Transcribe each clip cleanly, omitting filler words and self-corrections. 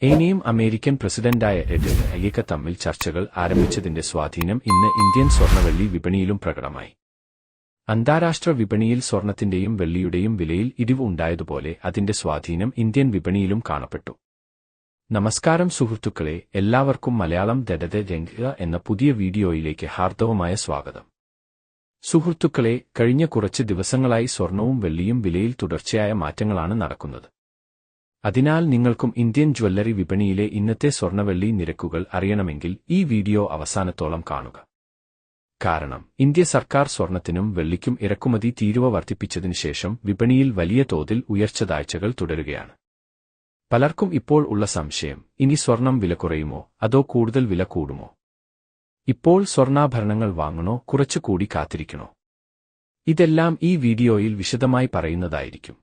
ചൈനയും അമേരിക്കൻ പ്രസിഡന്റായ ഡൊണാൾഡ് തമ്മിൽ ചർച്ചകൾ ആരംഭിച്ചതിന്റെ സ്വാധീനം ഇന്ന് ഇന്ത്യൻ സ്വർണ്ണവെള്ളി വിപണിയിലും പ്രകടമായി. അന്താരാഷ്ട്ര വിപണിയിൽ സ്വർണത്തിന്റെയും വെള്ളിയുടെയും വിലയിൽ ഇടിവ് ഉണ്ടായതുപോലെ അതിന്റെ സ്വാധീനം ഇന്ത്യൻ വിപണിയിലും കാണപ്പെട്ടു. നമസ്കാരം സുഹൃത്തുക്കളെ, എല്ലാവർക്കും മലയാളം രംഗ എന്ന പുതിയ വീഡിയോയിലേക്ക് ഹാർദവമായ സ്വാഗതം. സുഹൃത്തുക്കളെ, കഴിഞ്ഞ കുറച്ച് ദിവസങ്ങളായി സ്വർണവും വെള്ളിയും വിലയിൽ തുടർച്ചയായ മാറ്റങ്ങളാണ് നടക്കുന്നത്. അതിനാൽ നിങ്ങൾക്കും ഇന്ത്യൻ ജ്വല്ലറി വിപണിയിലെ ഇന്നത്തെ സ്വർണ്ണവെള്ളി നിരക്കുകൾ അറിയണമെങ്കിൽ ഈ വീഡിയോ അവസാനത്തോളം കാണുക. കാരണം ഇന്ത്യ സർക്കാർ സ്വർണത്തിനും വെള്ളിക്കും ഇറക്കുമതി തീരുവ വർദ്ധിപ്പിച്ചതിനുശേഷം വിപണിയിൽ വലിയ തോതിൽ ഉയർച്ചതാഴ്ചകൾ തുടരുകയാണ്. പലർക്കും ഇപ്പോൾ ഉള്ള സംശയം, ഇനി സ്വർണം വില കുറയുമോ അതോ കൂടുതൽ വില കൂടുമോ? ഇപ്പോൾ സ്വർണ്ണാഭരണങ്ങൾ വാങ്ങണോ കുറച്ചുകൂടി കാത്തിരിക്കണോ? ഇതെല്ലാം ഈ വീഡിയോയിൽ വിശദമായി പറയുന്നതായിരിക്കും.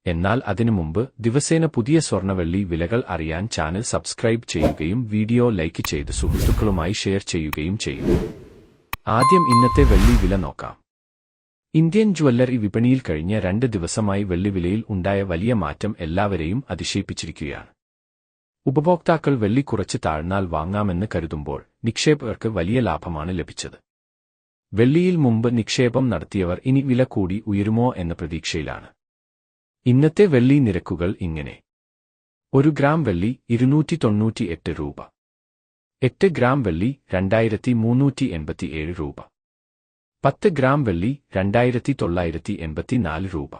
എന്നാൽ അതിനു മുമ്പ് ദിവസേന പുതിയ സ്വർണ്ണവെള്ളി വിലകൾ അറിയാൻ ചാനൽ സബ്സ്ക്രൈബ് ചെയ്യുകയും വീഡിയോ ലൈക്ക് ചെയ്ത് സുഹൃത്തുക്കളുമായി ഷെയർ ചെയ്യുകയും ചെയ്യും. ആദ്യം ഇന്നത്തെ വെള്ളി വില നോക്കാം. ഇന്ത്യൻ ജ്വല്ലറി വിപണിയിൽ കഴിഞ്ഞ 2 ദിവസമായി വെള്ളിവിലയിൽ ഉണ്ടായ വലിയ മാറ്റം എല്ലാവരെയും അതിശയിപ്പിച്ചിരിക്കുകയാണ്. ഉപഭോക്താക്കൾ വെള്ളി കുറച്ച് താഴ്ന്നാൽ വാങ്ങാമെന്ന് കരുതുമ്പോൾ നിക്ഷേപകർക്ക് വലിയ ലാഭമാണ് ലഭിച്ചത്. വെള്ളിയിൽ മുമ്പ് നിക്ഷേപം നടത്തിയവർ ഇനി വില കൂടി ഉയരുമോ എന്ന പ്രതീക്ഷയിലാണ്. ഇന്നത്തെ വെള്ളി നിരക്കുകൾ ഇങ്ങനെ: 1 ഗ്രാം വെള്ളി 298 രൂപ, 8 ഗ്രാം വെള്ളി 2387 രൂപ, 10 ഗ്രാം വെള്ളി 2984 രൂപ,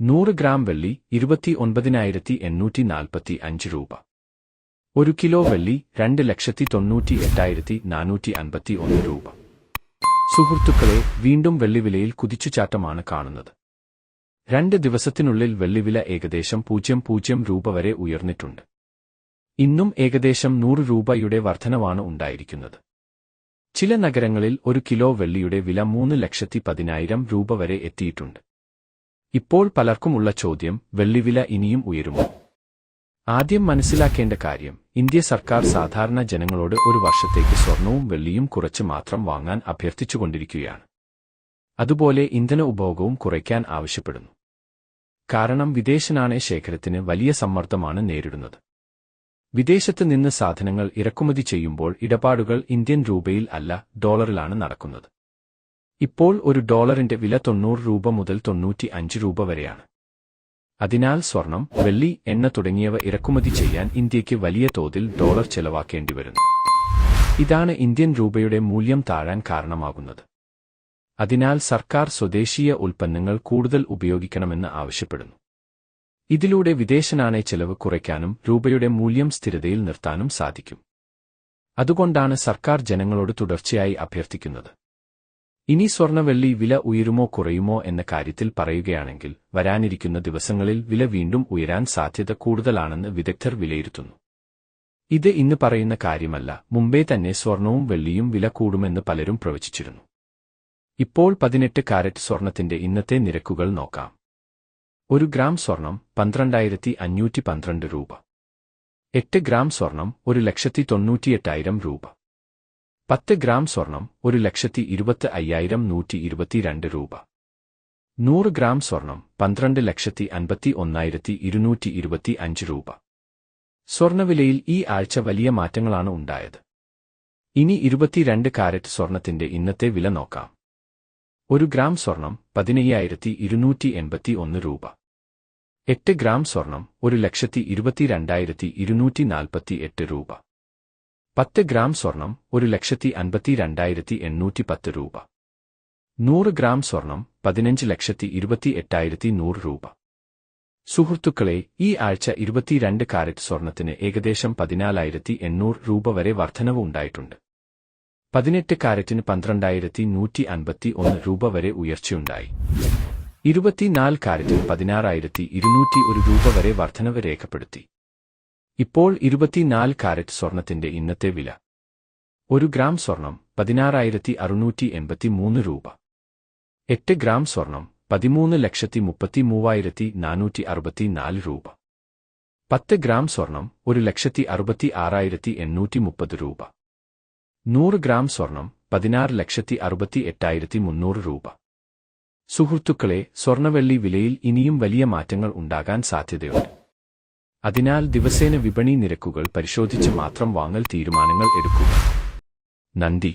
100 ഗ്രാം വെള്ളി 29,845 രൂപ, 1 കിലോ വെള്ളി 2,98,451 രൂപ. സുഹൃത്തുക്കളെ, വീണ്ടും വെള്ളിവിലയിൽ കുതിച്ചുചാട്ടമാണ് കാണുന്നത്. 2 ദിവസത്തിനുള്ളിൽ വെള്ളിവില ഏകദേശം 0.0 രൂപ വരെ ഉയർന്നിട്ടുണ്ട്. ഇന്നും ഏകദേശം 100 രൂപയുടെ വർധനവാണ് ഉണ്ടായിരിക്കുന്നത്. ചില നഗരങ്ങളിൽ 1 കിലോ വെള്ളിയുടെ വില 3,10,000 രൂപ വരെ എത്തിയിട്ടുണ്ട്. ഇപ്പോൾ പലർക്കുമുള്ള ചോദ്യം, വെള്ളിവില ഇനിയും ഉയരുമോ? ആദ്യം മനസ്സിലാക്കേണ്ട കാര്യം, ഇന്ത്യ സർക്കാർ സാധാരണ ജനങ്ങളോട് ഒരു വർഷത്തേക്ക് സ്വർണവും വെള്ളിയും കുറച്ച് മാത്രം വാങ്ങാൻ അഭ്യർത്ഥിച്ചുകൊണ്ടിരിക്കുകയാണ്. അതുപോലെ ഇന്ധന ഉപഭോഗവും കുറയ്ക്കാൻ ആവശ്യപ്പെടുന്നു. കാരണം വിദേശനാണയ ശേഖരത്തിന് വലിയ സമ്മർദ്ദമാണ് നേരിടുന്നത്. വിദേശത്ത് നിന്ന് സാധനങ്ങൾ ഇറക്കുമതി ചെയ്യുമ്പോൾ ഇടപാടുകൾ ഇന്ത്യൻ രൂപയിൽ അല്ല, ഡോളറിലാണ് നടക്കുന്നത്. ഇപ്പോൾ ഒരു ഡോളറിന്റെ വില 90 രൂപ മുതൽ 95 രൂപ വരെയാണ്. അതിനാൽ സ്വർണം, വെള്ളി, എണ്ണ തുടങ്ങിയവ ഇറക്കുമതി ചെയ്യാൻ ഇന്ത്യയ്ക്ക് വലിയ തോതിൽ ഡോളർ ചെലവാക്കേണ്ടി വരുന്നു. ഇതാണ് ഇന്ത്യൻ രൂപയുടെ മൂല്യം താഴാൻ കാരണമാകുന്നത്. അതിനാൽ സർക്കാർ സ്വദേശീയ ഉൽപ്പന്നങ്ങൾ കൂടുതൽ ഉപയോഗിക്കണമെന്ന് ആവശ്യപ്പെടുന്നു. ഇതിലൂടെ വിദേശനാണയ ചെലവ് കുറയ്ക്കാനും രൂപയുടെ മൂല്യം സ്ഥിരതയിൽ നിർത്താനും സാധിക്കും. അതുകൊണ്ടാണ് സർക്കാർ ജനങ്ങളോട് തുടർച്ചയായി അഭ്യർത്ഥിക്കുന്നത്. ഇനി സ്വർണ്ണവെള്ളി വില ഉയരുമോ കുറയുമോ എന്ന കാര്യത്തിൽ പറയുകയാണെങ്കിൽ, വരാനിരിക്കുന്ന ദിവസങ്ങളിൽ വില വീണ്ടും ഉയരാൻ സാധ്യത കൂടുതലാണെന്ന് വിദഗ്ധർ വിലയിരുത്തുന്നു. ഇത് ഇന്ന് പറയുന്ന കാര്യമല്ല, മുമ്പേ തന്നെ സ്വർണവും വെള്ളിയും വില കൂടുമെന്ന് പലരും പ്രവചിച്ചിരുന്നു. ഇപ്പോൾ 18 കാരറ്റ് സ്വർണത്തിന്റെ ഇന്നത്തെ നിരക്കുകൾ നോക്കാം. 1 ഗ്രാം സ്വർണം 12,512 രൂപ, 8 ഗ്രാം സ്വർണം 1,98,000 രൂപ, 10 ഗ്രാം സ്വർണം 1,25,122 രൂപ, 100 ഗ്രാം സ്വർണം 12,51,225 രൂപ. സ്വർണ്ണവിലയിൽ ഈ ആഴ്ച വലിയ മാറ്റങ്ങളാണ് ഉണ്ടായത്. ഇനി 22 കാരറ്റ് സ്വർണത്തിന്റെ ഇന്നത്തെ വില നോക്കാം. 1 ഗ്രാം സ്വർണം 15,281 രൂപ, 8 ഗ്രാം സ്വർണം 1,22,248 രൂപ, 10 ഗ്രാം സ്വർണം 1,52,810 രൂപ, 100 ഗ്രാം സ്വർണം 15,28,100 രൂപ. സുഹൃത്തുക്കളെ, ഈ ആഴ്ച 22 കാരറ്റ് സ്വർണത്തിന് ഏകദേശം 14,800 രൂപ വരെ വർധനവ് ഉണ്ടായിട്ടുണ്ട്. 18 കാരറ്റിന് 12,151 രൂപ വരെ ഉയർച്ചയുണ്ടായി. 24 കാരറ്റിന് 16,201 രൂപ വരെ വർധനവ് രേഖപ്പെടുത്തി. ഇപ്പോൾ 24 കാരറ്റ് സ്വർണത്തിന്റെ ഇന്നത്തെ വില: 1 ഗ്രാം സ്വർണം 16,683 രൂപ, 8 ഗ്രാം സ്വർണം 13,33,464 രൂപ, 10 ഗ്രാം സ്വർണം 1,66,830 രൂപ, 100 ഗ്രാം സ്വർണം 16,68,300 രൂപ. സുഹൃത്തുക്കളെ, സ്വർണ്ണവെള്ളി വിലയിൽ ഇനിയും വലിയ മാറ്റങ്ങൾ ഉണ്ടാകാൻ സാധ്യതയുണ്ട്. അതിനാൽ ദിവസേന വിപണി നിരക്കുകൾ പരിശോധിച്ച് മാത്രം വാങ്ങൽ തീരുമാനങ്ങൾ എടുക്കുക. നന്ദി.